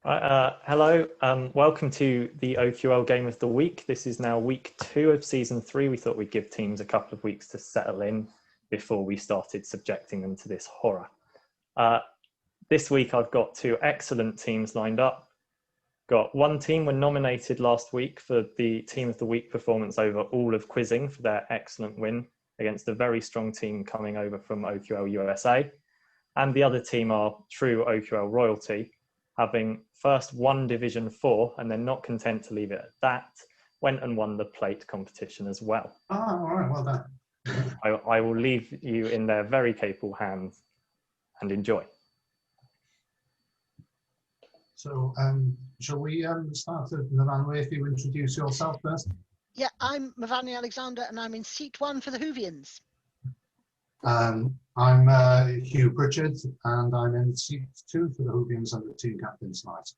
Hello, welcome to the OQL Game of the Week. This is now week 2 of season 3. We thought we'd give teams a couple of weeks to settle in before we started subjecting them to this horror. This week I've got 2 excellent teams lined up. Got one team were nominated last week for the Team of the Week performance over all of quizzing for their excellent win against a very strong team coming over from OQL USA. And the other team are true OQL royalty, having first won Division 4 and then not content to leave it at that, went and won the plate competition as well. Oh, all right, well done. I will leave you in their very capable hands and enjoy. So, shall we start with Navanwe, if you introduce yourself first? Yeah, I'm Mavani Alexander and I'm in seat 1 for the Huw-vians. I'm Huw Pritchard and I'm in seat 2 for the Huw-vians and the team captain tonight.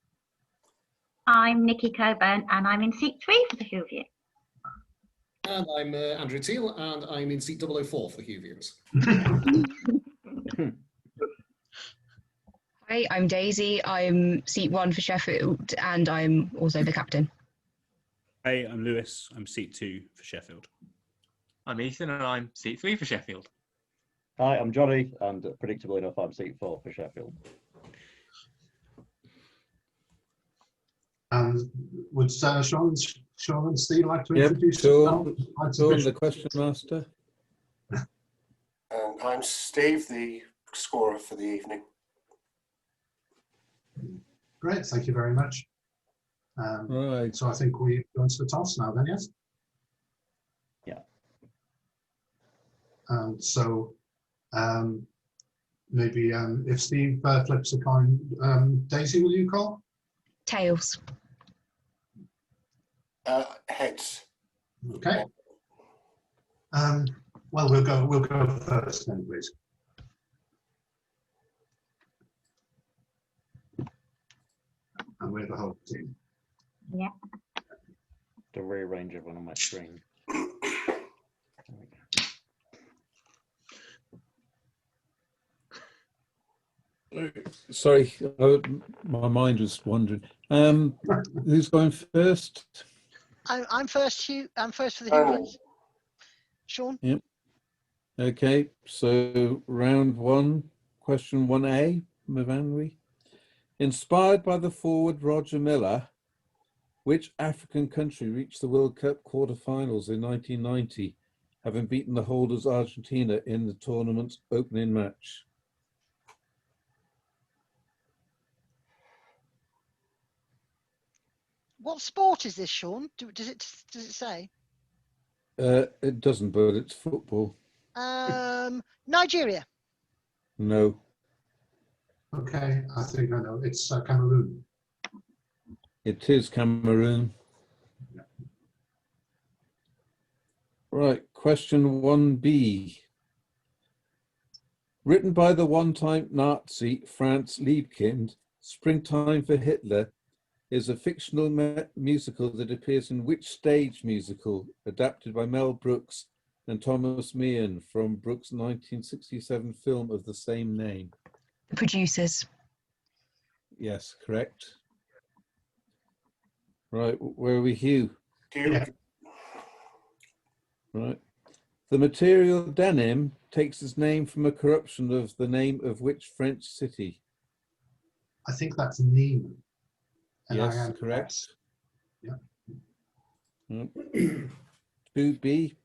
I'm Nikki Coburn and I'm in seat 3 for the Huw-vians. And I'm Andrew Teal and I'm in seat 004 for the Huw-vians. Hi, I'm Daisy. I'm seat 1 for Sheffield and I'm also the captain. Hey, I'm Lewis. I'm seat 2 for Sheffield. I'm Ethan and I'm seat 3 for Sheffield. Hi, I'm Johnny and predictably enough I'm seat 4 for Sheffield. And would Sean and Steve like to introduce Sean, the question master. And I'm Steve, the scorer for the evening. Great, thank you very much. Right. So I think we go into the toss now then, yes? Yeah. And so maybe if Steve flips a coin, Daisy, will you call? Tails. Heads. Okay. Well, we'll go first then, please. And we're the whole team. Yeah. To rearrange everyone on my screen. Sorry, my mind was wandering. Who's going first? I'm first, Huw. I'm first for the Huw-vians. Sean? Yep. Okay, so round 1, question 1A, Mavanwi. Inspired by the forward Roger Miller, which African country reached the World Cup quarter-finals in 1990, having beaten the holders Argentina in the tournament's opening match? What sport is this, Sean? Does it say? It doesn't, but it's football. Nigeria. No. Okay, I think I know. It's Cameroon. It is Cameroon. Yeah. Right, question 1B. Written by the one-time Nazi Franz Liebkind, Springtime for Hitler is a fictional musical that appears in which stage musical, adapted by Mel Brooks and Thomas Meehan from Brooks' 1967 film of the same name? The Producers. Yes, correct. Right, where are we, Huw? Yeah. Right. The material denim takes its name from a corruption of the name of which French city? I think that's Nîmes. Yes, correct. Yeah. 2B.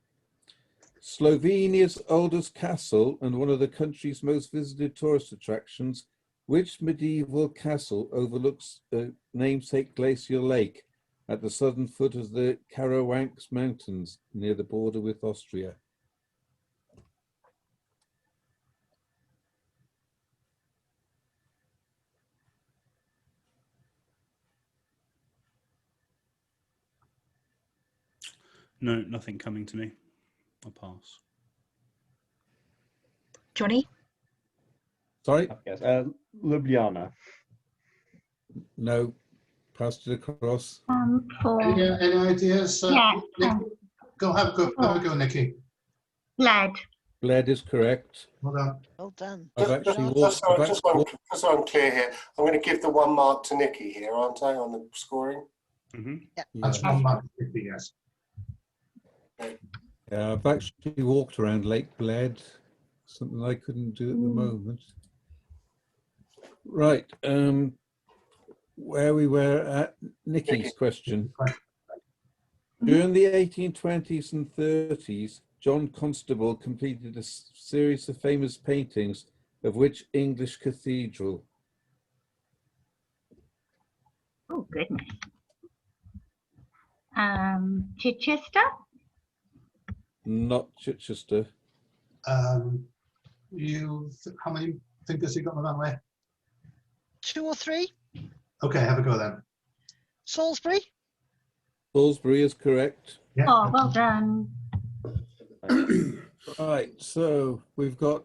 Slovenia's oldest castle and one of the country's most visited tourist attractions, which medieval castle overlooks namesake glacial lake at the southern foot of the Karawanks Mountains near the border with Austria? No, nothing coming to me. I'll pass. Johnny? Sorry? Yes, Ljubljana. No, passed it across. Any ideas? Yeah. Nikki? Have a go, Nikki. Lead. Bled is correct. Well done. Well done. I've Just, actually just, walked. so, I've just, actually so I'm, just so I'm clear here, I'm going to give the 1 mark to Nikki here, aren't I, on the scoring? That's 1 mark, yes. Yeah, I've actually walked around Lake Bled, something I couldn't do at the moment. Right, where we were at Nikki's question. During the 1820s and 30s, John Constable completed a series of famous paintings of which English cathedral? Oh, goodness. Chichester? Not Chichester. How many fingers you got on that way? 2 or 3. Okay, have a go then. Salisbury. Salisbury is correct. Yeah. Oh, well done. Right, so we've got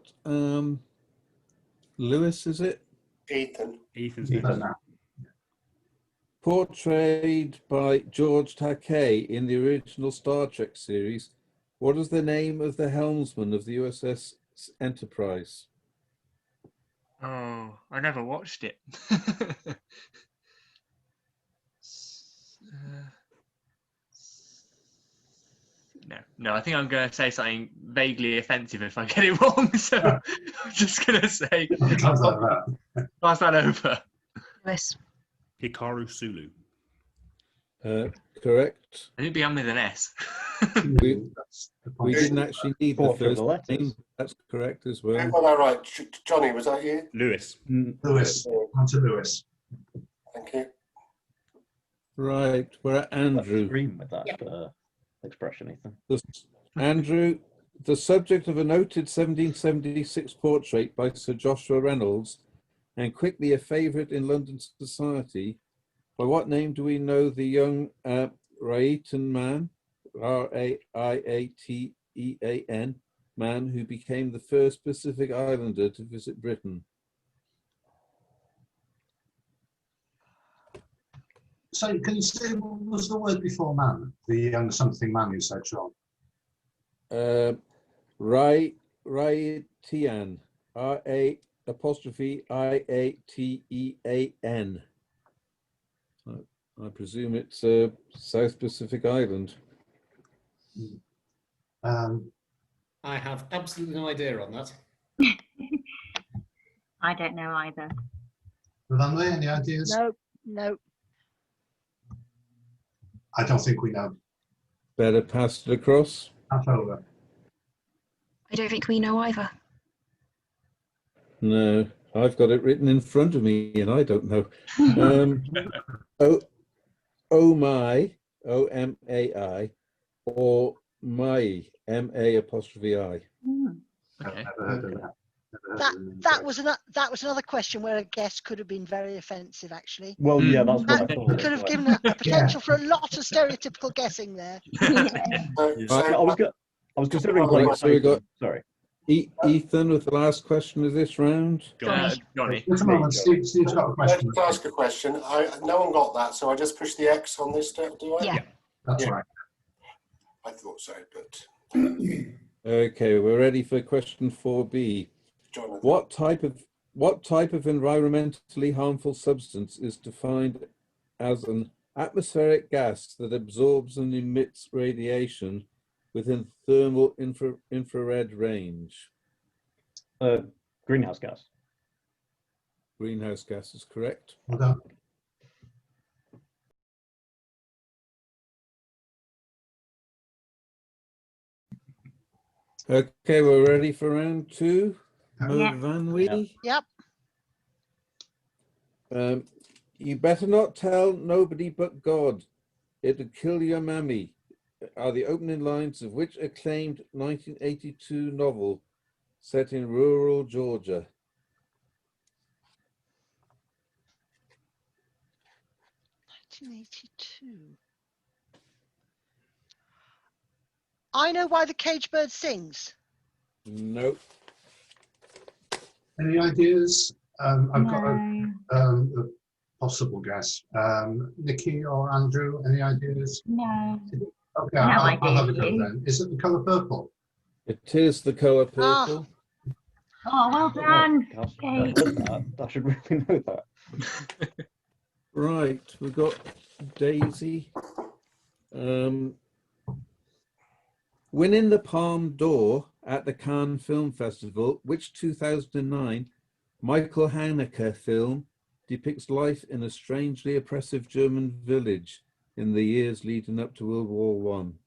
Lewis, is it? Ethan. Ethan's Ethan. next. Portrayed by George Takei in the original Star Trek series, what is the name of the helmsman of the USS Enterprise? Oh, I never watched it. No, I think I'm going to say something vaguely offensive if I get it wrong. So I'm just going to say, pass that over. Lewis. Hikaru Sulu. Correct. I think began with an S. We didn't actually need the Fourth of first the letters. name. That's correct as Who well. got that right? Johnny, was that you? Lewis. Lewis. On to Lewis. Thank you. Right, we're at Andrew. Scream with that expression, Ethan. Andrew, the subject of a noted 1776 portrait by Sir Joshua Reynolds, and quickly a favourite in London society, by what name do we know the young Raiatan man, R-A-I-A-T-E-A-N, man who became the first Pacific Islander to visit Britain? So can you say what was the word before man? The young something man you said, Sean. Raiatan, R-A-I-A-T-E-A-N. I presume it's South Pacific Island. I have absolutely no idea on that. I don't know either. Lavanda, any ideas? No, no. I don't think we know. Better pass it across. Pass over. I don't think we know either. No, I've got it written in front of me and I don't know. Omai, O-M-A-I, or Mai, M-A'-I. Okay. Never heard of that. That was another question where a guess could have been very offensive, actually. Well, yeah, that's what I That thought. could have given a potential for a lot of stereotypical guessing there. I was considering Right, playing. so we got Sorry. Ethan with the last question of this round. Johnny. Just a moment, Steve's got a question. Let's ask a question. No one got that, so I just push the X on this, do I? Yeah. That's right. I thought so, but Okay, we're ready for question 4B. Jonathan. What type of environmentally harmful substance is defined as an atmospheric gas that absorbs and emits radiation within thermal infrared range? Greenhouse gas. Greenhouse gas is correct. Well done. Okay, we're ready for round 2. Yeah. Van Wee. Yep. You better not tell nobody but God. It'll kill your mammy, are the opening lines of which acclaimed 1982 novel set in rural Georgia? I know why the cage bird sings. Nope. Any ideas? I've got No. a possible guess. Nikki or Andrew, any ideas? No. Okay, No I'll have a idea, go Hugh. then. Is it the colour purple? It is the colour Ah. purple. Oh, well done. Gosh, Okay. I should really know that. Right, we've got Daisy. Winning the Palme d'Or at the Cannes Film Festival, which 2009 Michael Haneke film depicts life in a strangely oppressive German village in the years leading up to World War One?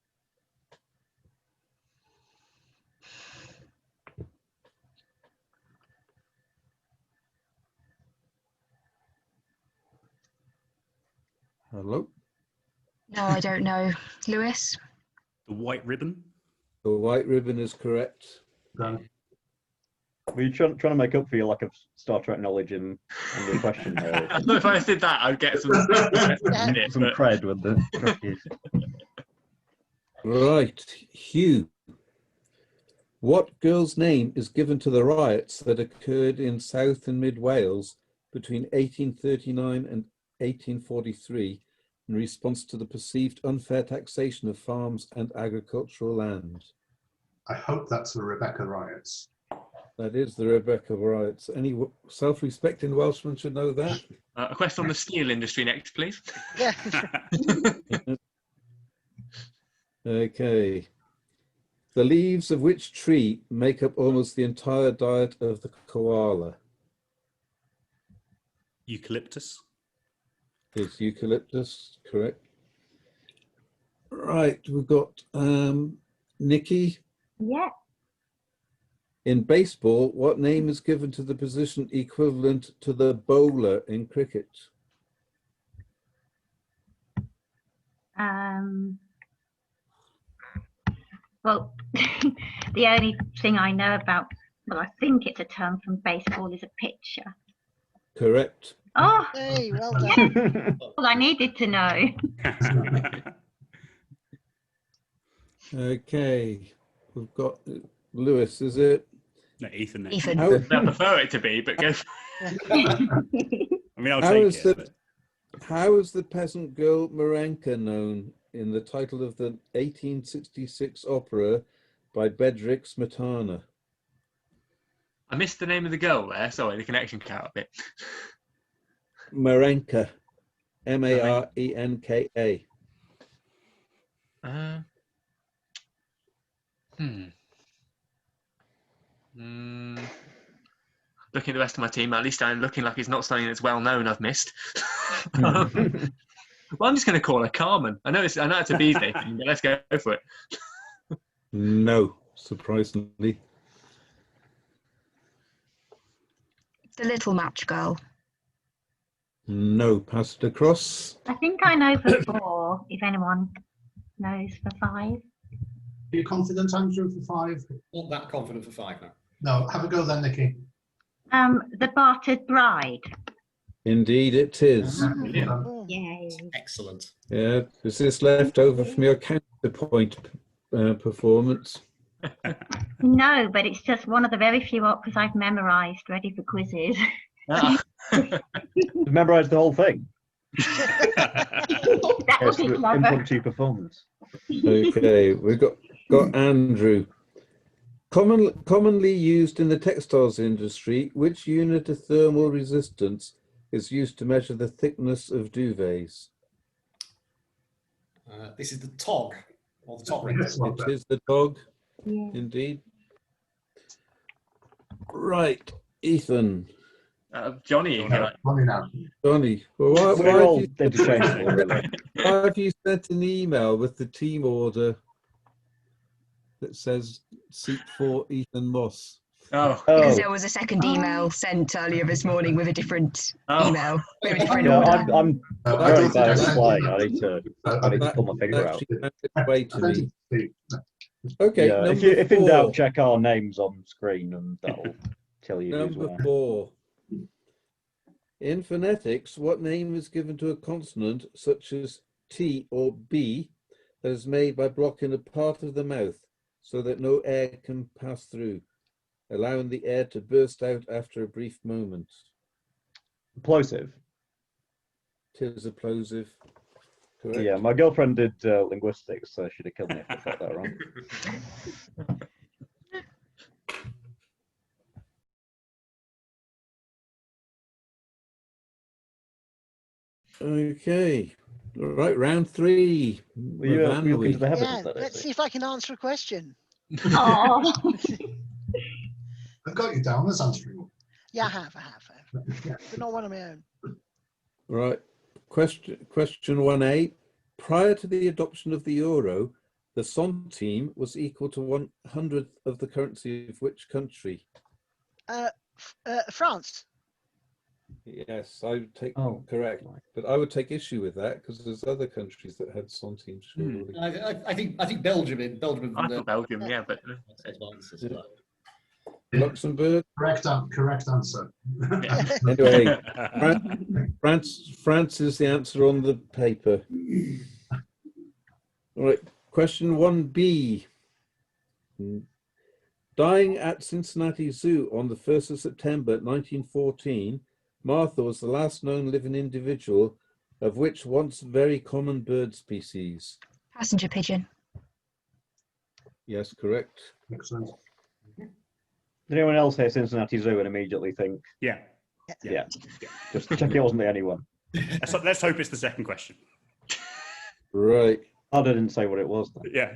Hello? No, I don't know. Lewis? The White Ribbon. The White Ribbon is correct. Done. Were you trying to make up for your lack of Star Trek knowledge in your question? Or I thought if I did that, I'd get some some cred with the Trekkies? Right, Hugh. What girl's name is given to the riots that occurred in South and Mid Wales between 1839 and 1843 in response to the perceived unfair taxation of farms and agricultural land? I hope that's the Rebecca riots. That is the Rebecca riots. Any self-respecting Welshman should know that. A question on the steel industry next, please. Yeah. Okay. The leaves of which tree make up almost the entire diet of the koala? Eucalyptus. Is eucalyptus correct? Right, we've got Nikki. Yeah. In baseball, what name is given to the position equivalent to the bowler in cricket? Well, the only thing I know about, well, I think it's a term from baseball, is a pitcher. Correct. Oh, Hey, well done. well, I needed to know. Okay, we've got Lewis, is it? No, Ethan. Next. Ethan. How, I prefer it to be, but go. I mean, I'll how take is it. the how is the peasant girl Marenka known in the title of the 1866 opera by Bedřich Smetana? I missed the name of the girl there. Sorry, the connection cut out a bit. Marenka, Marenka. Looking at the rest of my team, at least I'm looking like it's not something that's well known I've missed. Well, I'm just going to call her Carmen. I know it's a Beasley thing, but let's go for it. No, surprisingly. The Little Match Girl. No, pass it across. I think I know for 4, if anyone knows for 5. Are you confident, Andrew, for 5? Not that confident for 5 now. No, have a go then, Nikki. The Bartered Bride. Indeed it is. Oh, yay. Excellent. Yeah, is this left over from your counterpoint performance? No, but it's just one of the very few operas I've memorised, ready for quizzes. Memorize the whole thing. That would be clever. Impromptu performance. Okay, we've got Andrew. Commonly used in the textiles industry, which unit of thermal resistance is used to measure the thickness of duvets? This is the TOG, or the top ring. It is the dog, Yeah. indeed. Right, Ethan. Johnny, if you like. Johnny now. Johnny, well, We're all interchangeable, really. why have you sent an email with the team order that says seat 4 Ethan Moss? Oh, Because there was a second email sent earlier this morning with a different email, with a different Yeah, order. I'm very bad at replying. I need to pull my finger out. Actually found its way to me. Okay, Yeah, number if in doubt, 4. check our names on screen, and that'll tell you who's Number where. 4. In phonetics, what name is given to a consonant such as T or B that is made by blocking a part of the mouth so that no air can pass through, allowing the air to burst out after a brief moment? Plosive. Tis a plosive. Correct. Yeah, my girlfriend did linguistics, so she'd have killed me if I got that wrong. Okay. All right, round 3. Were you looking to the heavens? Yeah, let's see if I can answer a question. Oh, I've got you down as answering. Yeah, I have, but not one of my own. Right. Question 1A. Prior to the adoption of the euro, the centime was equal to 1/100th of the currency of which country? France. Yes, I would take Oh, correct, but I would take issue with that because there's other countries that had centimes. Surely. I think Belgium. Belgium. I thought Belgium, yeah, but Advances, but- Luxembourg. Correct answer. Anyway, France is the answer on the paper. All right, question 1B. Dying at Cincinnati Zoo on the 1st of September 1914, Martha was the last known living individual of which once very common bird species? Passenger pigeon. Yes, correct. Excellent. Did anyone else hear Cincinnati Zoo and immediately think? Yeah. Yeah. Just check it wasn't the only one. Let's hope it's the second question. Right. I didn't say what it was. Then. Yeah.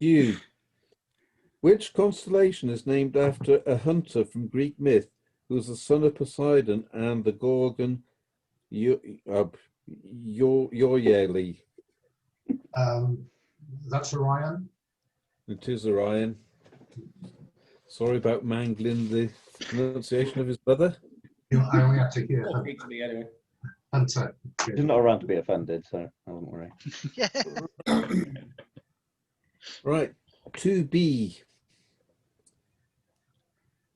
You. Which constellation is named after a hunter from Greek myth who was the son of Poseidon and the Gorgon Yoreli? That's Orion. It is Orion. Sorry about mangling the pronunciation of his brother. I only have to hear. Speak to me anyway. Hunter. He's not around to be offended, so I won't worry. Right. 2B.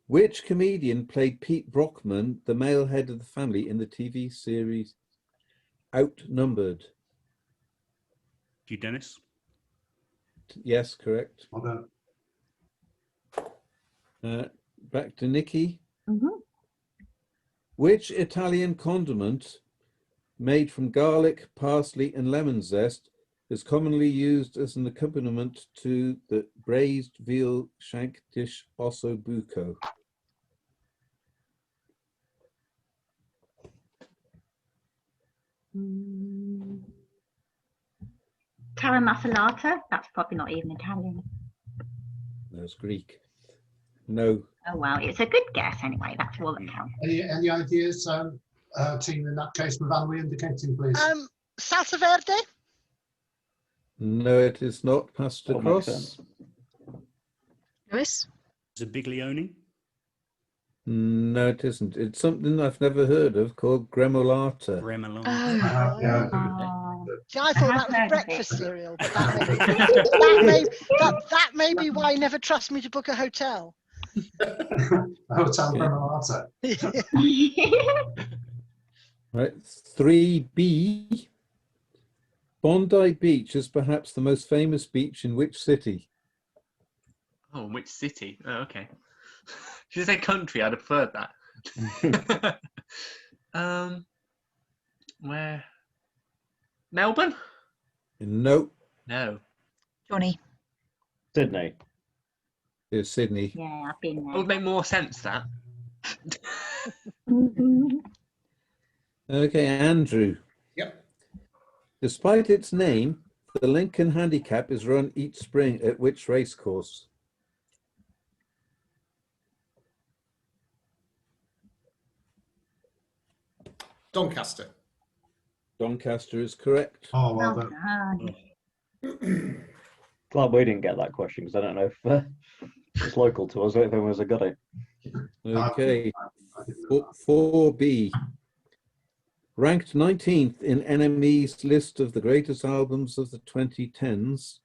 Which comedian played Pete Brockman, the male head of the family, in the TV series Outnumbered? You, Dennis? Yes, correct. Well done. Back to Nikki. Mhm. Which Italian condiment made from garlic, parsley, and lemon zest is commonly used as an accompaniment to the braised veal shank dish osso buco? Tara Masalata. That's probably not even Italian. That's Greek. No. Oh well, it's a good guess anyway. That's all that counts. Any ideas, team, in that case, Mavan, indicating, please? Salsa verde. No, it is not. Passed That makes across. sense. Lewis? Is it Biglione? No, it isn't. It's something I've never heard of called gremolata. Gremolata. See, I thought that was heard of breakfast it. cereal, but that may be why I never trust me to book a hotel. Hotel Gremolata. Right. 3B. Bondi Beach is perhaps the most famous beach in which city? Oh, which city? Oh, okay. Should I say country? I'd have preferred that. Where? Melbourne? No. No. Johnny? Sydney. It's Sydney. Yeah, I've been It there. would make more sense, that. Okay, Andrew. Yep. Despite its name, the Lincoln Handicap is run each spring at which racecourse? Doncaster. Doncaster is correct. Oh, Well well done. done. Glad we didn't get that question because I don't know if it's local to us or if anyone has got it. Okay. 4B. Ranked 19th in NME's list of the greatest albums of the 2010s,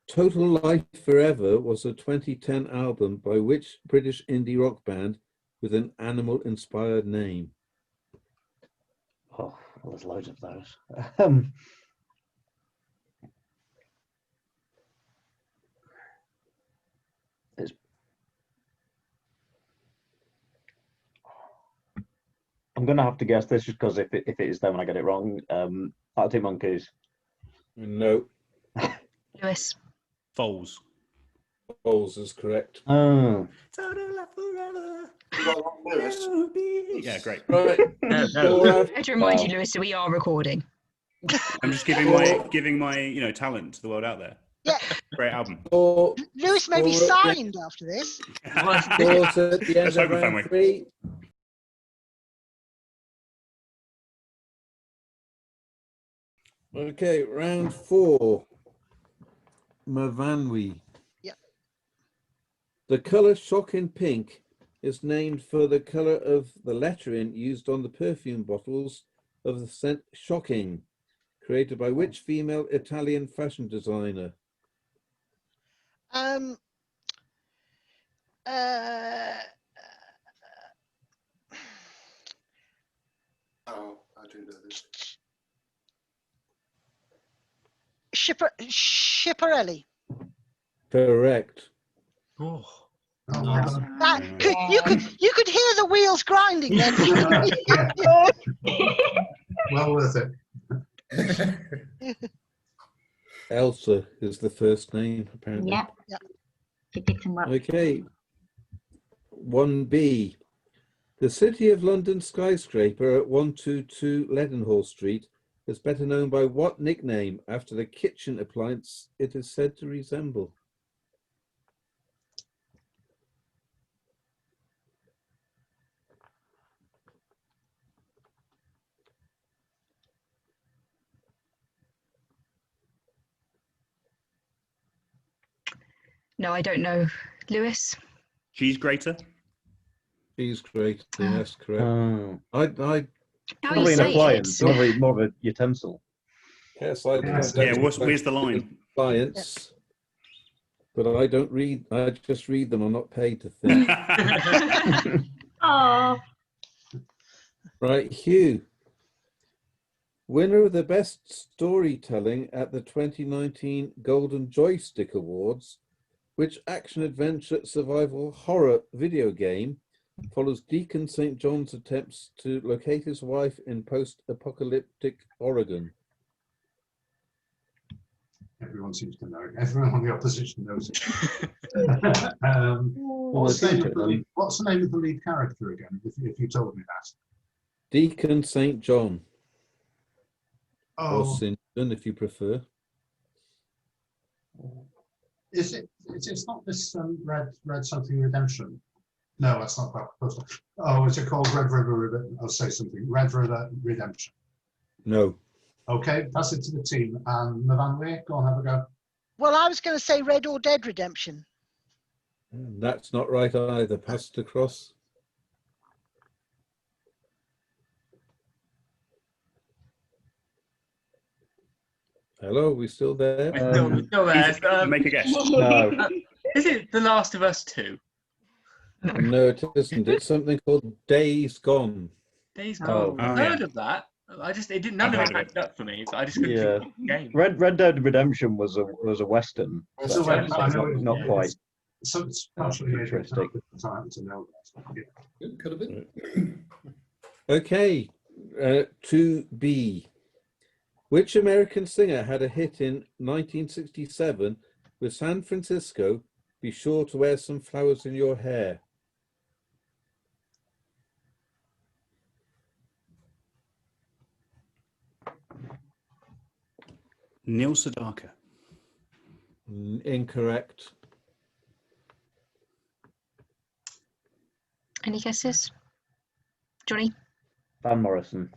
Total Life Forever was a 2010 album by which British indie rock band with an animal-inspired name? Oh, well, there's loads of those. I'm going to have to guess this just because if it is them and I get it wrong, Arctic Monkeys. No. Lewis? Foals. Bowles is correct. Oh. You got one, Lewis? Yeah, great. Right. No. Four I had to remind you, Wow. Lewis, that we are recording. I'm just giving my talent to the world out there. Yeah, Great album. four, Lewis may be four at the- signed after this. four's at the end Let's of hope, round family. 3. Okay, round 4. Mavanwi. Yep. The colour shocking pink is named for the colour of the lettering used on the perfume bottles of the scent Shocking, created by which female Italian fashion designer? Um. Oh, I do know this. Schiaparelli. Correct. Oh, You could hear the wheels grinding then. Well worth it. Elsa is the first name, apparently. Yeah. Yeah. She did some work. Okay. 1B. The City of London skyscraper at 122 Leadenhall Street is better known by what nickname after the kitchen appliance it is said to resemble? No, I don't know. Lewis? Cheese grater. Cheese grater, yes, correct. Oh. I How you Probably an say appliance, it? probably more of a utensil. yes, I Yes. Yeah, where's the line? Appliance, but I don't read. I just read them. I'm not paid to think. Oh, Right, Hugh. Winner of the Best Storytelling at the 2019 Golden Joystick Awards, which action-adventure survival horror video game follows Deacon St. John's attempts to locate his wife in post-apocalyptic Oregon? Everyone seems to know. Everyone on the opposition knows it. Well, What's the it's name of into the it lead- what's the name of the lead character again, if you told me that? Deacon St. John, or Oh, St. John, if you prefer. is it? It's not this Red something Redemption. No, that's not that. Oh, is it called Red River? I'll say something. Red River Redemption. No. Okay, pass it to the team. And Mavanwi, go on, have a go. Well, I was going to say Red or Dead Redemption. That's not right either. Pass it across. Hello, we still there? We're still there. Make a guess. No. Is it The Last of Us 2? No, it isn't. It's something called Days Gone. Days Oh. Gone. I've Oh, heard yeah. of that. None I've of heard it of it. packed up for me, so I just couldn't Yeah. think of the game. Red Dead Redemption was a western. It's but a Western, I know not it's- quite. So it's partially made it futuristic. at the time to know that. Yeah. Could have been. Okay, 2B. Which American singer had a hit in 1967 with San Francisco, Be Sure to Wear Some Flowers in Your Hair? Neil Sedaka. Incorrect. Any guesses? Johnny? Van Morrison.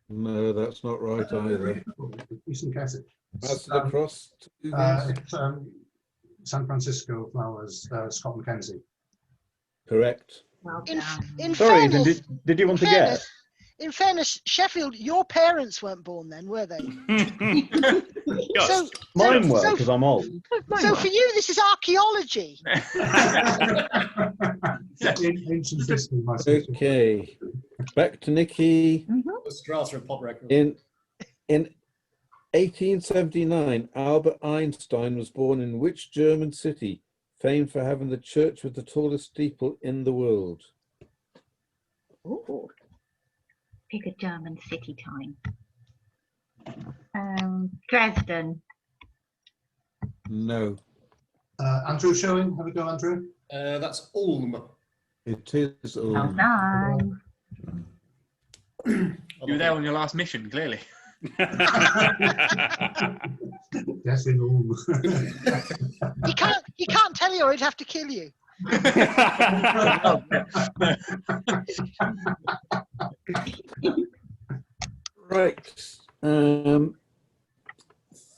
No, that's not right either. Decent guess. Pass it across to It's San Francisco Flowers, Scott McKenzie. Correct. well In, done. in Sorry, fairness, did you want to guess? in fairness, Sheffield, your parents weren't born then, were they? So, Mine were, so- because I'm old. so for you, this is archaeology. Ancient history, my sister. Okay, back to Nikki. Strasser and pop record. In 1879, Albert Einstein was born in which German city, famed for having the church with the tallest steeple in the world? Ooh. Pick a German city time. Dresden. No. Andrew showing. Have a go, Andrew. That's Ulm. It is. Well done. You were there on your last mission, clearly. Yes, in all. You can't tell you or he'd have to kill you. Right.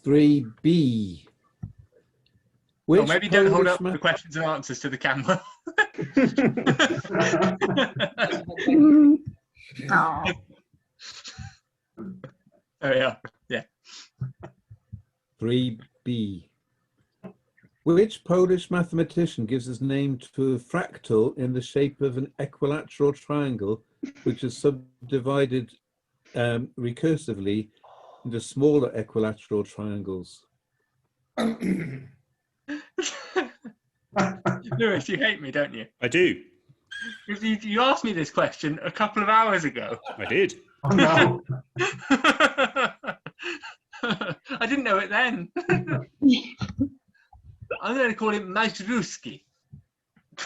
3B. Well, maybe don't hold up Polish the questions and answers to the camera. Oh, There we are. Yeah. 3B. Which Polish mathematician gives his name to a fractal in the shape of an equilateral triangle, which is subdivided recursively into smaller equilateral triangles? Lewis, you hate me, don't you? I do. You asked me this question a couple of hours ago. I did. Oh no. I didn't know it then. I'm going to call him Majruski.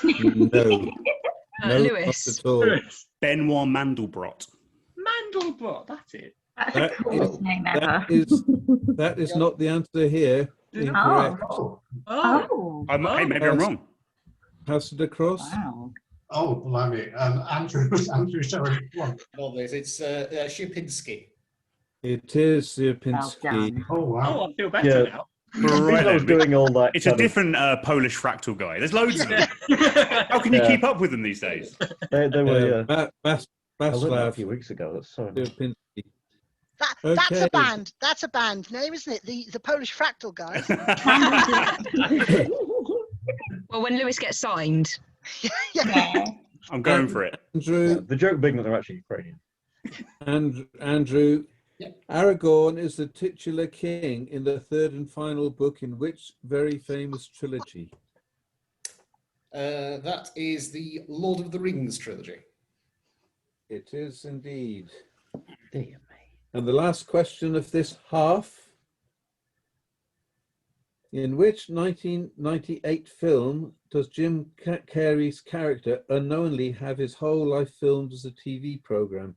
No. No, Lewis. not at all. Benoit Mandelbrot. Mandelbrot, that's it. that's That the coolest name ever. That is not the answer here. Incorrect. Oh. Oh. Oh, Hey, maybe I'm wrong. Pass it across. wow. Oh, blimey. Andrew showing. One. It's Shipinski. It is Well Sierpinski. done. Oh, wow. Oh, I feel better Yeah. now. Right I was then, doing all that. it's a kind of- different Polish fractal guy. There's loads of them. How can you Yeah. keep up with them these days? They were. I learned that a Václav few weeks ago. That's so. Sierpinski. That's Okay. a band. That's a band name, isn't it? The Polish fractal guys. Well, when Lewis gets signed, Yeah. I'm going for it. Andrew, The joke being that they're actually Ukrainian. Andrew, Yep. Aragorn is the titular king in the third and final book in which very famous trilogy? That is the Lord of the Rings trilogy. It is indeed. Dear me. And the last question of this half. In which 1998 film does Jim Carrey's character unknowingly have his whole life filmed as a TV program,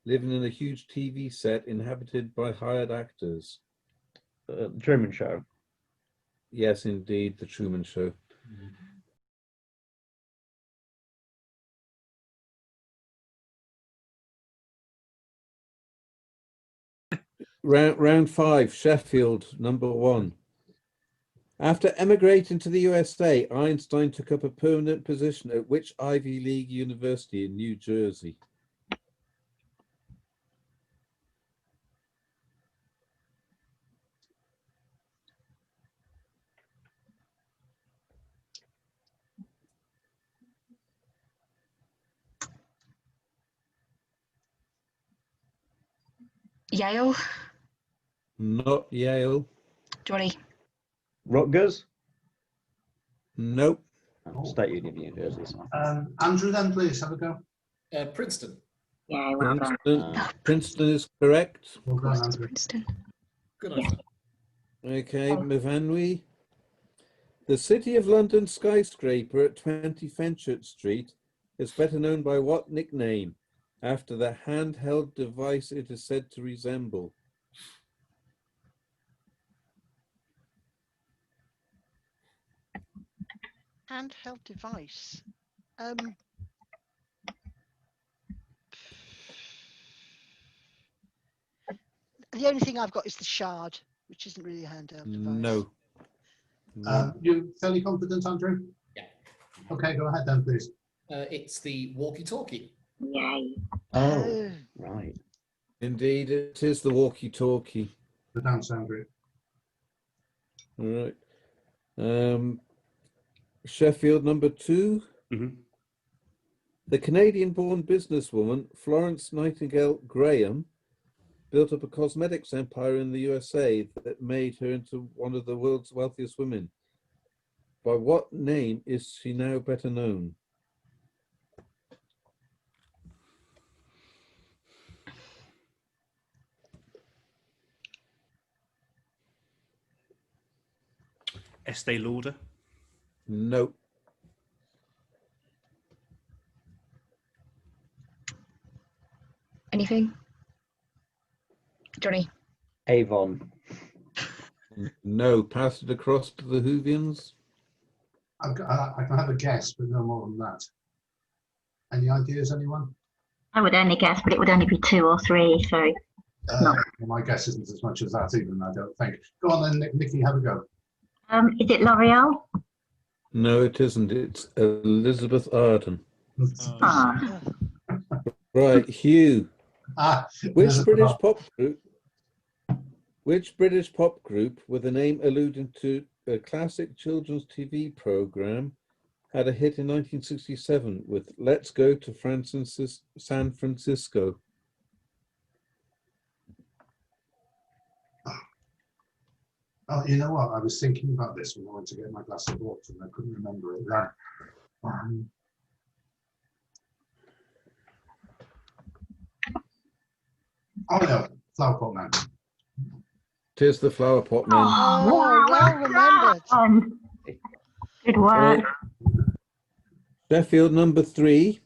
living in a huge TV set inhabited by hired actors? The Truman Show. Yes, indeed, The Truman Show. Round 5, Sheffield, number 1. After emigrating to the USA, Einstein took up a permanent position at which Ivy League university in New Jersey? Yale, Not Yale. Johnny. Rutgers. Nope. State Union of New Jersey. Andrew, then please have a go. Princeton. Yeah, well done. Princeton is correct. Well done, Andrew. Princeton. Good answer. Okay, Mivanwi. The City of London skyscraper at 20 Fenchurch Street is better known by what nickname after the handheld device it is said to resemble? Handheld device. The only thing I've got is the shard, which isn't really a handheld device. No. You fairly confident, Andrew? Yeah. Okay, go ahead then, please. It's the walkie-talkie. Yay. Oh, right. Indeed, it is the walkie-talkie. The dance, Andrew. All right. Sheffield, number 2. Mhm. The Canadian-born businesswoman Florence Nightingale Graham built up a cosmetics empire in the USA that made her into one of the world's wealthiest women. By what name is she now better known? Estee Lauder. No. Anything? Johnny? Avon. No. Pass it across to the Huw-vians. I can have a guess, but no more than that. Any ideas, anyone? I would only guess, but it would only be 2 or 3. So Well, my guess isn't as much as that even, I don't think. Go on then, Nikki, have a go. is it L'Oreal? No, it isn't. It's Elizabeth Arden. Ah, Right, Hugh. Which Elizabeth British Arden. pop group? Which British pop group, with a name alluding to a classic children's TV program, had a hit in 1967 with "Let's Go to San Francisco"? Oh, you know what? I was thinking about this when I went to get my glass of water and I couldn't remember it then. Oh no, Flower Pot Man. Tis the Flower Pot Man. Oh, well remembered. Good work. Sheffield number 3.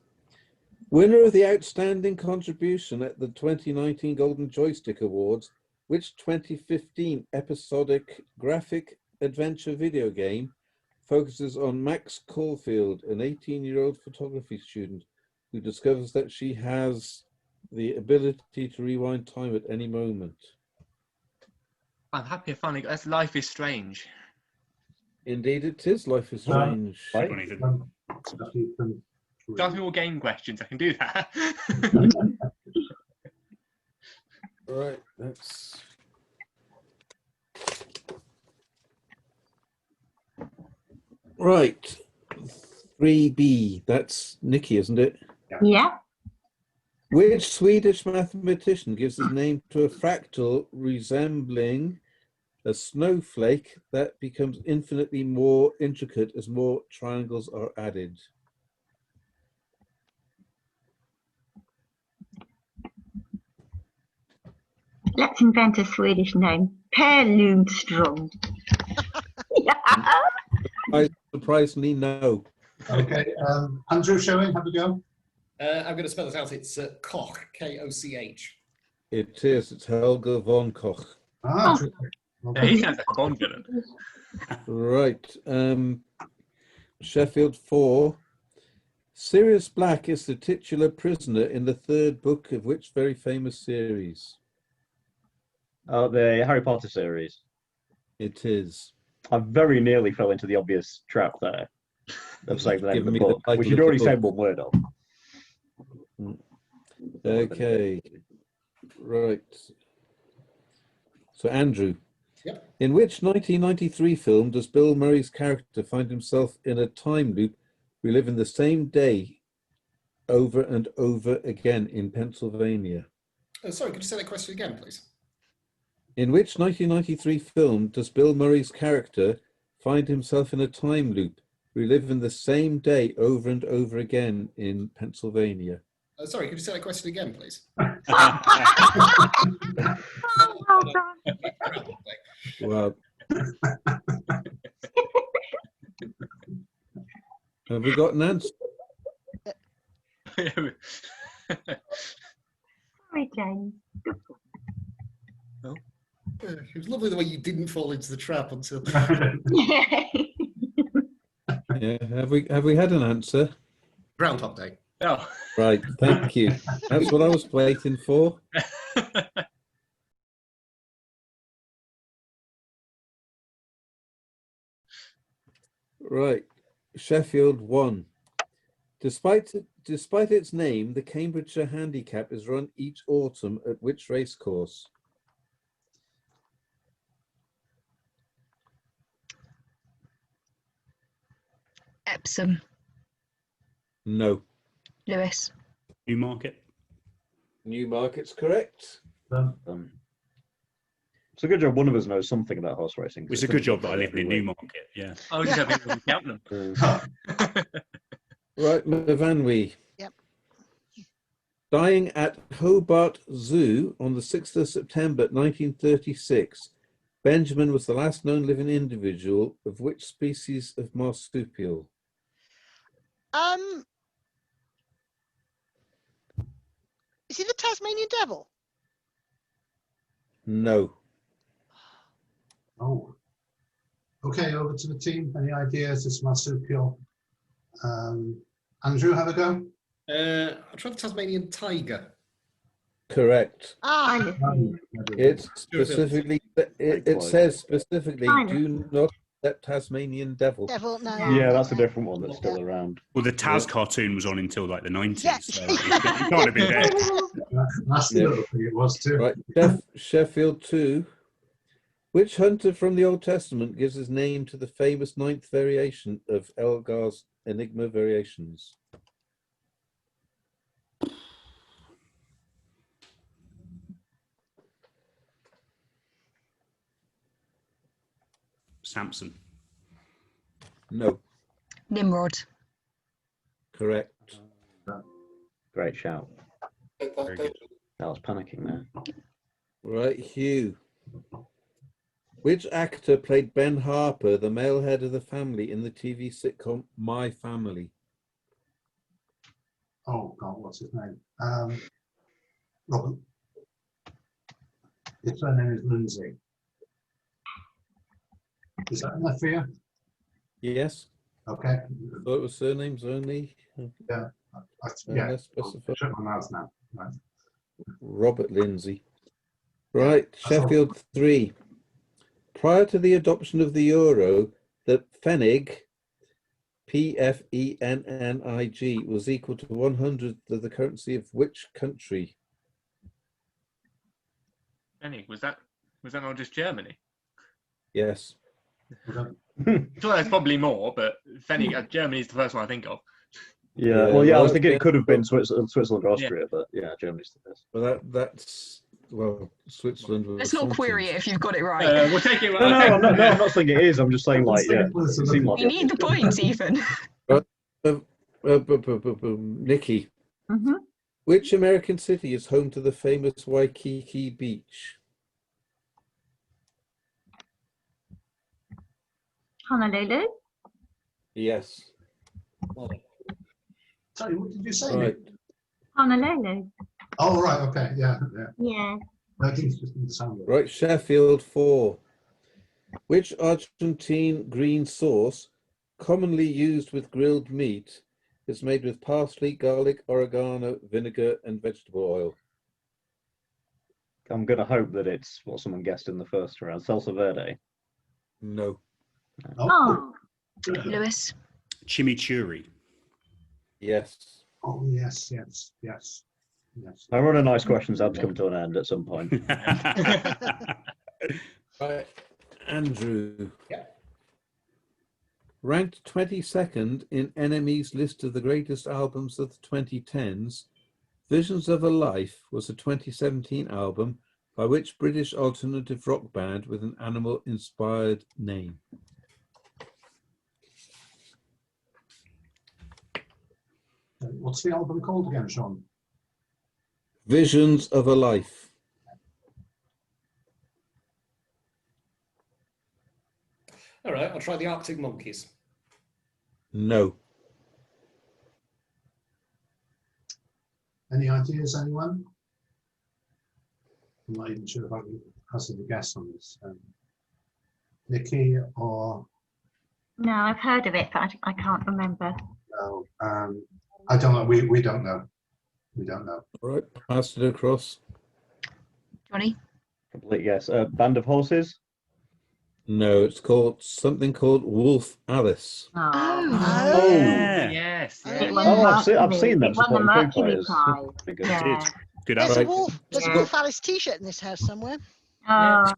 Winner of the Outstanding Contribution at the 2019 Golden Joystick Awards, which 2015 episodic graphic adventure video game focuses on Max Caulfield, an 18-year-old photography student who discovers that she has the ability to rewind time at any moment? I'm happy I finally got that's Life is Strange. Indeed it is Life is Strange. Good one, Ethan. Ask me more game questions, I can do that. Right, that's... Right, 3B, that's Nikki, isn't it? Yeah. Which Swedish mathematician gives his name to a fractal resembling a snowflake that becomes infinitely more intricate as more triangles are added? Let's invent a Swedish name. Per Lundström. Surprisingly, no. Okay, Andrew, showing, have a go. I'm going to spell it out. It's Koch, K-O-C-H. It is. It's Helga von Koch. Ah, Yeah, he sounds like a Bond villain. Right. Sheffield 4. Sirius Black is the titular prisoner in the third book of which very famous series? Oh, the Harry Potter series. It is. I very nearly fell into the obvious trap there of saying the name of the book, which you'd already said one word of. Okay. Right. So, Andrew. Yep. In which 1993 film does Bill Murray's character find himself in a time loop, reliving the same day over and over again in Pennsylvania? Sorry, could you say that question again, please? In which 1993 film does Bill Murray's character find himself in a time loop, reliving the same day over and over again in Pennsylvania? Sorry, could you say that question again, please? Well, have we got an answer? Sorry, James. Oh. It was lovely the way you didn't fall into the trap until. Yeah, have we had an answer? Groundhog Day. Oh. Right, thank you. That's what I was waiting for. Right, Sheffield 1. Despite its name, the Cambridgeshire Handicap is run each autumn at which racecourse? Epsom. No. Lewis. Newmarket. Newmarket's correct. It's a good job one of us knows something about horse racing. It's a good job that I live in Newmarket, yeah. I was just having to count them. Right, Movanwi. Yep. Dying at Hobart Zoo on the 6th of September 1936, Benjamin was the last known living individual of which species of marsupial? Is he the Tasmanian devil? No. Oh. Okay, over to the team. Any ideas? It's marsupial. Andrew, have a go. I'll try the Tasmanian tiger. Correct. Ah, It's specifically, it says specifically, do not accept Tasmanian devil. devil, no. Yeah, that's a different one that's still around. Well, the Taz cartoon was on until like the 90s. Yeah. So like, it can't have been there. That's the little thing it was too. Right, Sheffield 2. Which hunter from the Old Testament gives his name to the famous 9th variation of Elgar's Enigma variations? Samson. No. Nimrod. Correct. Great shout. Very good. I was panicking there. Right, Hugh. Which actor played Ben Harper, the male head of the family, in the TV sitcom My Family? Oh God, what's his name? Robert. His surname is Lindsay. Is that enough for you? Yes. Okay. Thought it was surnames only. Yeah. Yeah. Let's specify. Shut my mouth now. Right. Robert Lindsay. Right, Sheffield 3. Prior to the adoption of the euro, the pfennig, P-F-E-N-N-I-G, was equal to 100th of the currency of which country? Pfennig, was that not just Germany? Yes. I'm sure there's probably more, but Pfennig, Germany's the first one I think of. Yeah, well, yeah, I was thinking it could have been Switzerland or Austria, but yeah, Germany's the best. Well, that's Switzerland. Was Let's not query it if you've got it right. We'll take it. No, I'm not saying it is. I'm just saying, like, yeah, it seemed like You need the points, Ethan. Nikki, which American city is home to the famous Waikiki Beach? Honolulu. Yes. Sorry, what did you say? Right. Honolulu. Oh, right. Okay. Yeah. Yeah. Yeah. I think it's just in the sound. Right, Sheffield 4. Which Argentine green sauce, commonly used with grilled meat, is made with parsley, garlic, oregano, vinegar, and vegetable oil? I'm going to hope that it's what someone guessed in the first round. Salsa verde. No. Oh. Lewis. Chimichurri. Yes. Oh, yes. I run a nice questions have to come to an end at some point. Right, Andrew. Yeah. Ranked 22nd in NME's list of the greatest albums of the 2010s, Visions of a Life was a 2017 album by which British alternative rock band with an animal-inspired name? What's the album called again, Sean? Visions of a Life. All right, I'll try the Arctic Monkeys. No. Any ideas, anyone? I'm not even sure if I can hazard a guess on this. Nikki or... No, I've heard of it, but I can't remember. No, I don't know. We don't know. We don't know. All right, pass it across. Johnny? Complete guess. Band of Horses? No, it's called something called Wolf Alice. Oh. Yes. I've seen them It won the supporting Foo Mercury Fighters. Prize. Pretty good. Yeah. Good There's album. a Wolf. There's a Yeah. Wolf Alice T-shirt in this house somewhere. Oh.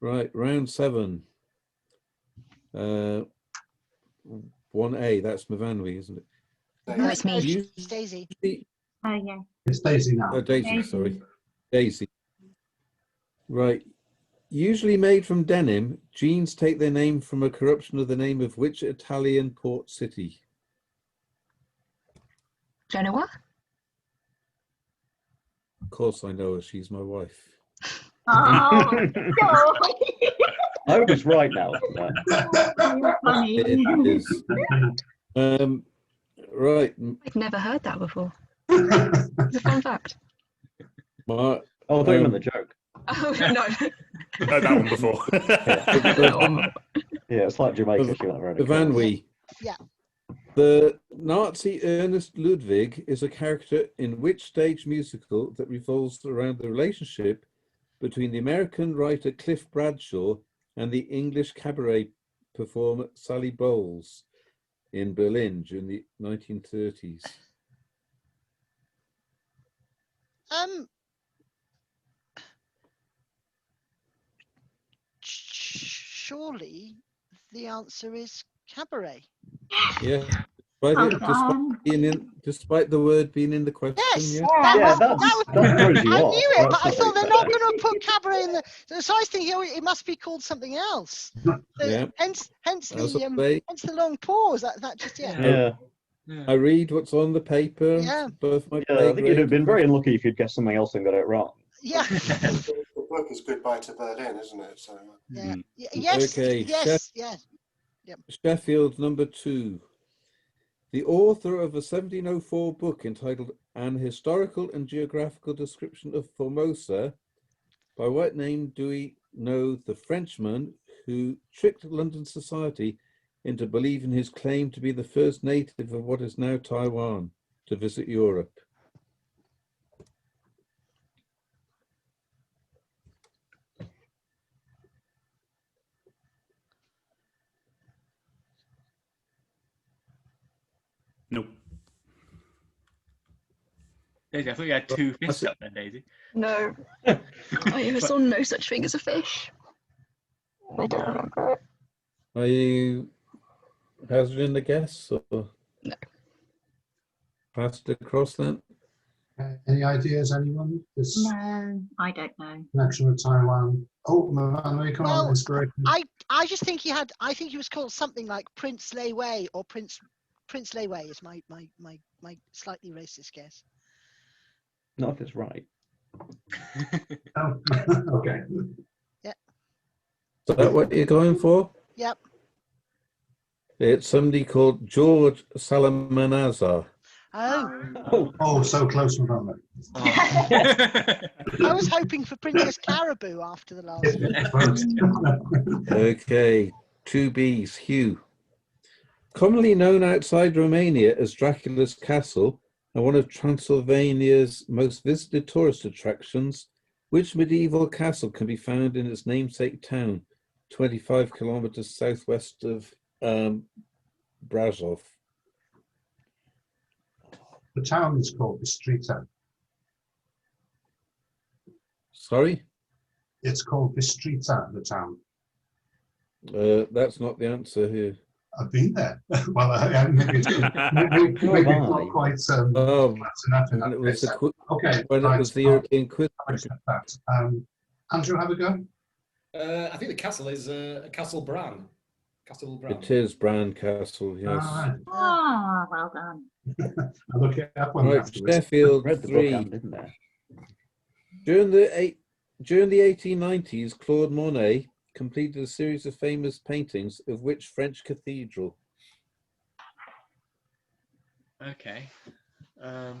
Right, round 7. 1A, that's Mavanwi, isn't it? No, it's me. It's Daisy. Oh, yeah. It's Daisy now. Oh, Daisy, Daisy. sorry. Daisy. Right. Usually made from denim, jeans take their name from a corruption of the name of which Italian port city? Genoa? Of course I know her. She's my wife. Oh, no. I hope it's right now. You're funny. It is. Right. I've never heard that before. It's a fun fact. Mark, Oh, I thought you meant the joke. Oh, no. Heard that one before. Yeah, it's like Jamaica. She went around it. Van Wee. Yeah. The Nazi Ernest Ludwig is a character in which stage musical that revolves around the relationship between the American writer Cliff Bradshaw and the English cabaret performer Sally Bowles in Berlin during the 1930s? Surely the answer is cabaret. Yeah. Despite the word being in the question. Yes, Yeah. that throws you I off. knew it, but I That's thought not they're not going to put cabaret in the. So I was thinking, oh, it must be called something else. Yeah. Hence That's the okay. hence the long pause. That just Yeah. I read what's on the paper. Yeah. Both my Yeah, I think you'd have been very unlucky if you'd guessed something else and got it wrong. Yeah. The book is Goodbye to Berlin, isn't it? So. Yeah. Yes. Okay. Yes. Yes. Yep. Sheffield, number 2. The author of a 1704 book entitled An Historical and Geographical Description of Formosa, by what name do we know the Frenchman who tricked London society into believing his claim to be the first native of what is now Taiwan to visit Europe? Nope. Daisy, I thought you had 2 fists up there, Daisy. No. I ever saw no such thing as a fish. I don't remember it. Are you hazarding the guess or no? Passed across then? Any ideas, anyone? This No, I don't know. connection with Taiwan. Oh, Mavan, come on, inspiration. I just think I think he was called something like Prince Lei Wei or Prince Lei Wei is my slightly racist guess. Not if it's right. Oh, okay. Yeah. Is that what you're going for? Yep. It's somebody called George Salamanazar. Oh, so close, Mavan. I was hoping for Princess Caribou after the last. Okay, 2 B's. Huw. Commonly known outside Romania as Dracula's Castle and one of Transylvania's most visited tourist attractions, which medieval castle can be found in its namesake town, 25 kilometers southwest of Brasov? The town is called Bistrița. Sorry? It's called Bistrița, the town. That's not the answer here. I've been there. Well, maybe it's not quite that's enough in that it was case. Okay. When it was the European quiz. Andrew, have a go. I think the castle is Castle Bran. Castle Bran. It is Bran Castle, yes. Ah, well done. I'll look it up on Right, Sheffield 3. During the 1890s, Claude Monet completed a series of famous paintings of which French cathedral? Okay. I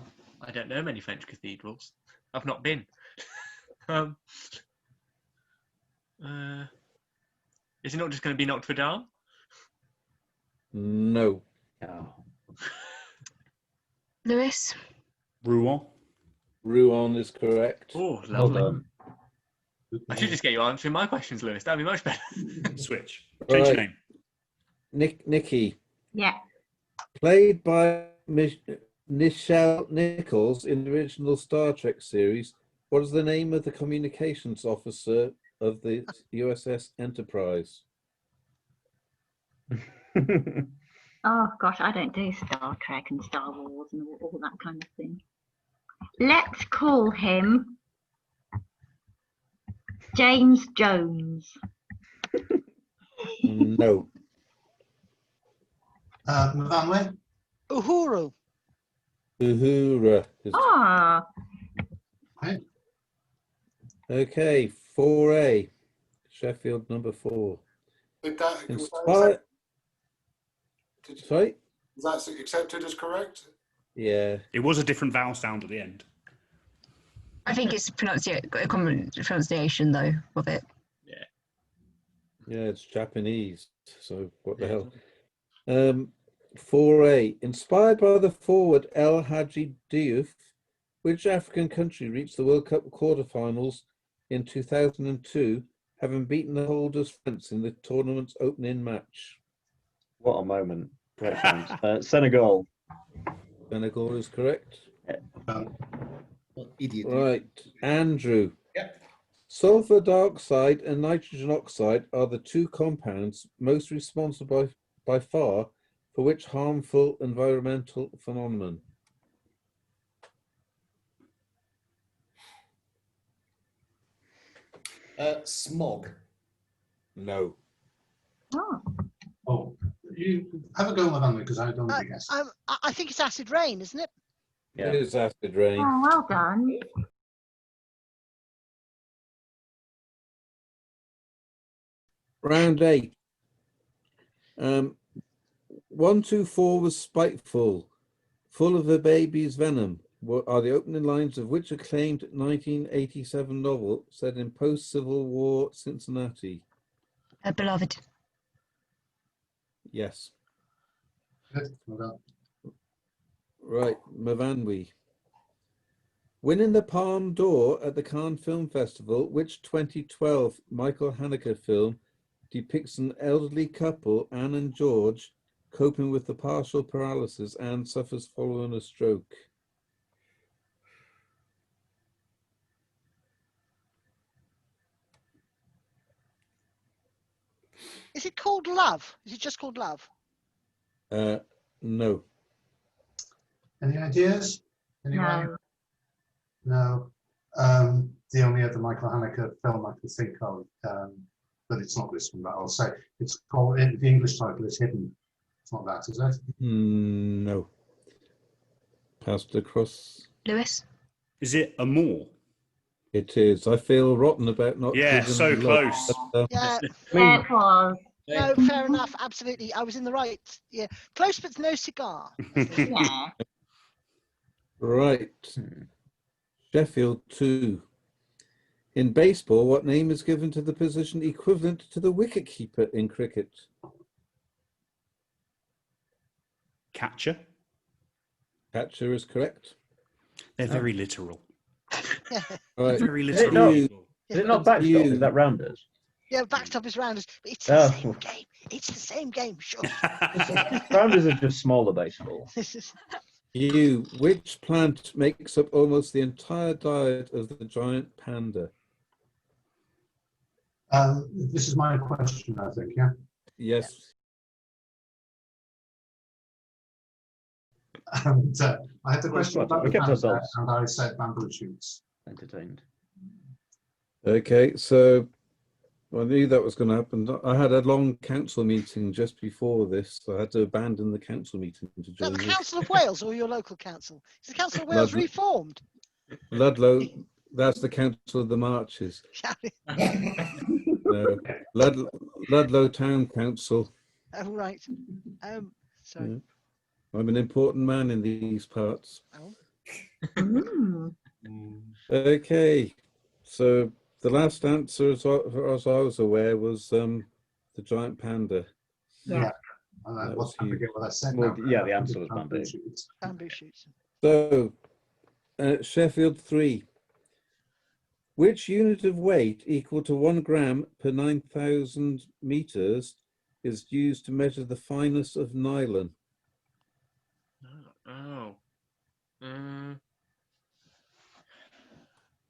don't know many French cathedrals. I've not been. Is it not just going to be Notre Dame? No. Lewis? Rouen. Rouen is correct. Oh, lovely. I should just get you answering my questions, Lewis. That'd be much better. Switch. Change your name. Nikki. Yeah. Played by Nichelle Nichols in the original Star Trek series, what is the name of the communications officer of the USS Enterprise? Oh gosh, I don't do Star Trek and Star Wars and all that kind of thing. Let's call him James Jones. No. Uhuru. Uhura. Ah. Okay. Okay, 4A, Sheffield number 4. Did that, Inspired. Sorry? was that accepted as correct? Yeah. It was a different vowel sound at the end. I think it's a common pronunciation though of it. Yeah, it's Japanese. So what the hell? 4A. Inspired by the forward El Hadji Diouf, which African country reached the World Cup quarterfinals in 2002, having beaten the holders France in the tournament's opening match? What a moment. Great chance. Senegal. Senegal is correct. What idiot. Right. Andrew. Yep. Sulfur dioxide and nitrogen oxide are the two compounds most responsible by far for which harmful environmental phenomenon? Smog. No. Oh, you have a go on that because I don't think guess. I think it's acid rain, isn't it? Yeah. It is acid rain. Oh, well done. Round 8. 124 was spiteful, full of a baby's venom. What are the opening lines of which acclaimed 1987 novel set in post-Civil War Cincinnati? Beloved. Yes. Good. Well done. Right, Mavanwi. Winning the Palme d'Or at the Cannes Film Festival, which 2012 Michael Haneke film depicts an elderly couple, Anne and George, coping with the partial paralysis Anne suffers following a stroke? Is it called Love? Is it just called Love? No. Any ideas? Anyone? No. The only other Michael Haneke film I can think of, but it's not this one, but I'll say it's called, the English title is Hidden. It's not that, is it? No. Passed across. Lewis? Is it Amour? It is. I feel rotten about not. Yeah, giving so love, close. but, Yeah. There it was. No, fair enough. Absolutely. I was in the right. Yeah. Close, but no cigar. Yeah. Right. Sheffield 2. In baseball, what name is given to the position equivalent to the wicketkeeper in cricket? Catcher? Catcher is correct. They're very literal. Right. Very Is it literal. not, is it not backstop? Is that rounders? Yeah, backstop is rounders, but it's the same game. It's the same game, sure. Rounders are just smaller baseball. Which plant makes up almost the entire diet of the giant panda? This is my question, I think, yeah? Yes. And, I had the question about we the kept panda, ourselves and I said bamboo shoots. entertained. Okay, so I knew that was going to happen. I had a long council meeting just before this, so I had to abandon the council meeting to Is that join the this. Council of Wales or your local council? Is the Council of Wales Ludlow. reformed? Ludlow, that's the Council of the Marches. No, Ludlow Town Council. Oh, right. Sorry. Yeah. I'm an important man in these parts. Oh. Okay, so the last answer, as I was aware, was the giant panda. Yeah. I That was forget what I said. Well, now. yeah, the answer was bamboo. shoots. Bamboo shoots. So, Sheffield 3. Which unit of weight equal to 1 gram per 9,000 meters is used to measure the fineness of nylon?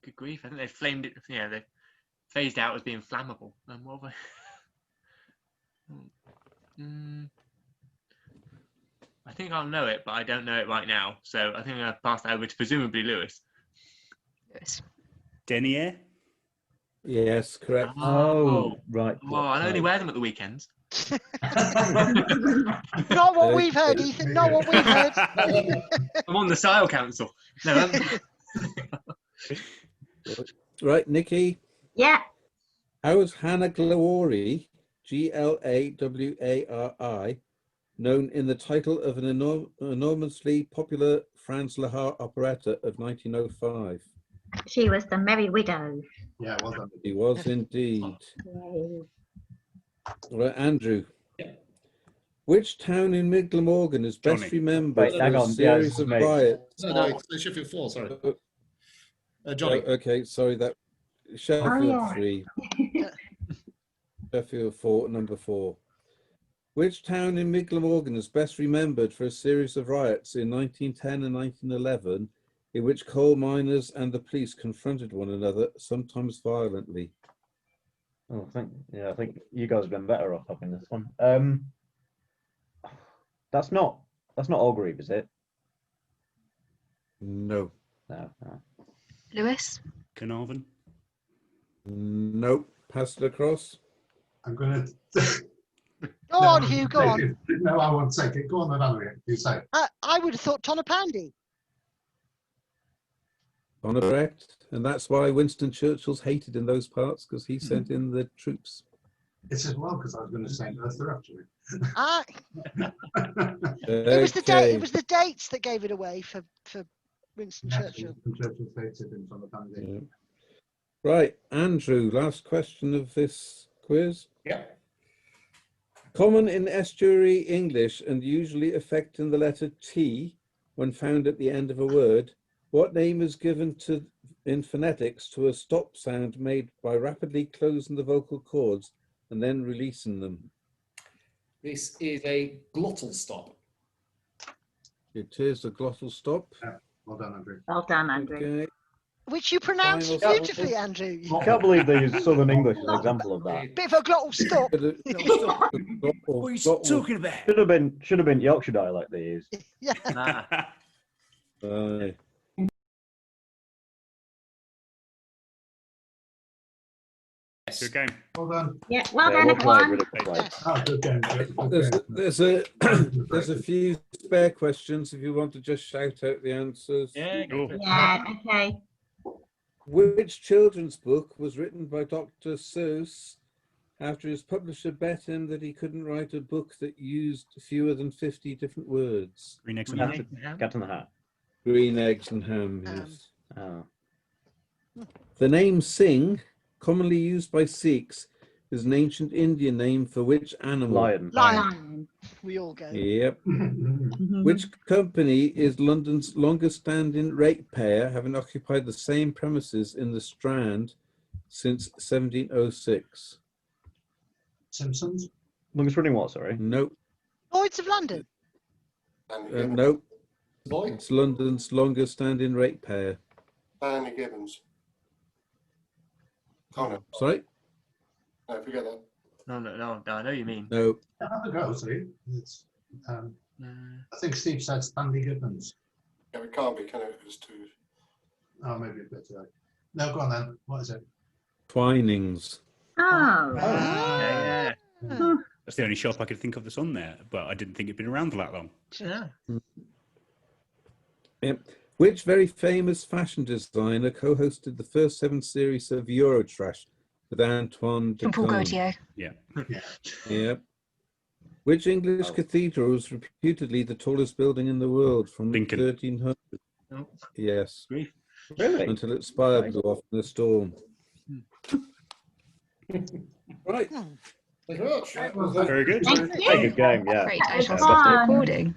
Good grief! I think they flamed it. Yeah, they phased out as being flammable. What have I think I'll know it, but I don't know it right now. So I think I'm going to pass that over to presumably Lewis. Lewis. Denier? Yes, correct. Oh, right. Oh, I only wear them at the weekends. Not what we've heard, Ethan. Not what we've heard. I'm on the Sile Council. No, Right, Nikki. Yeah. How is Hannah Glawari, Glawari, known in the title of an enormously popular Franz Lehár operetta of 1905? She was the Merry Widow. Yeah, well done. He was indeed. Right, Andrew. Yeah. Which town in Mid Glamorgan is best Johnny. remembered Wait, for hang a on. Yeah, series this is of me. riots? No, it's Sheffield 4, sorry. Johnny. Okay, sorry, that Sheffield yeah. 3. Sheffield 4, number 4. Which town in Mid Glamorgan is best remembered for a series of riots in 1910 and 1911 in which coal miners and the police confronted one another, sometimes violently? Oh, I think you guys have been better off having this one. That's not Orgreave, is it? No. No. Lewis? Carnarvon? Nope. Pass it across. I'm going to. Go on, Hugh, go on. No, I won't take it. Go on, Evaluate. You say. I would have thought Tonopandi. Correct. And that's why Winston Churchill's hated in those parts, because he sent in the troops. It's as well because I was going to say Merthyr actually. It was the date. It was the dates that gave it away for Winston Churchill. Churchill stated in Tonopandi. Yeah. Right, Andrew, last question of this quiz. Yeah. Common in estuary English and usually affecting the letter T when found at the end of a word, what name is given in phonetics to a stop sound made by rapidly closing the vocal cords and then releasing them? This is a glottal stop. It is a glottal stop. Yeah. Well done, Andrew. Well done, Andrew. Okay. Which you pronounced Final beautifully, Andrew. I can't believe they use Southern English as an example of that. Bit of a glottal stop. What are you talking about? Should have been Yorkshire dialect they used. Yeah. Good game. Well done. Yeah, well done, everyone. Oh, good game. There's a few spare questions if you want to just shout out the answers. Yeah, Yeah, okay. Which children's book was written by Dr. Seuss after his publisher bet him that he couldn't write a book that used fewer than 50 different words? Green Eggs and Ham. Cat in the Hat. Green Eggs and Ham, yes. Oh. The name Singh, commonly used by Sikhs, is an ancient Indian name for which animal? Lion. Lion. We all go. Yep. Which company is London's longest standing ratepayer, having occupied the same premises in the Strand since 1706? Simpsons? Longest running what, sorry? Nope. Lloyds of London. Nope. Boy? It's London's longest standing ratepayer. Barney Gibbons. Connor. Sorry? No, forget that. No, I know you mean. No. Yeah, have a go, see. It's, I think Steve said Stanley Gibbons. Yeah, it can't be, can it? It's too. Oh, maybe a bit too late. No, go on then. What is it? Twinings. Oh. Yeah. That's the only shop I could think of that's on there, but I didn't think it'd been around for that long. Yeah. Yep. Which very famous fashion designer co-hosted the first 7 series of Eurotrash with Antoine de Jean-Paul Caunes? Gaultier. Yeah. Yep. Which English cathedral was reputedly the tallest building in the world from Lincoln. 1300? Oh. Yes. Really? Until it spire blew off in a storm. Right. Thank you very much. Very good. Thank you. Very good game, yeah. Great, I shall Fun. stop the recording.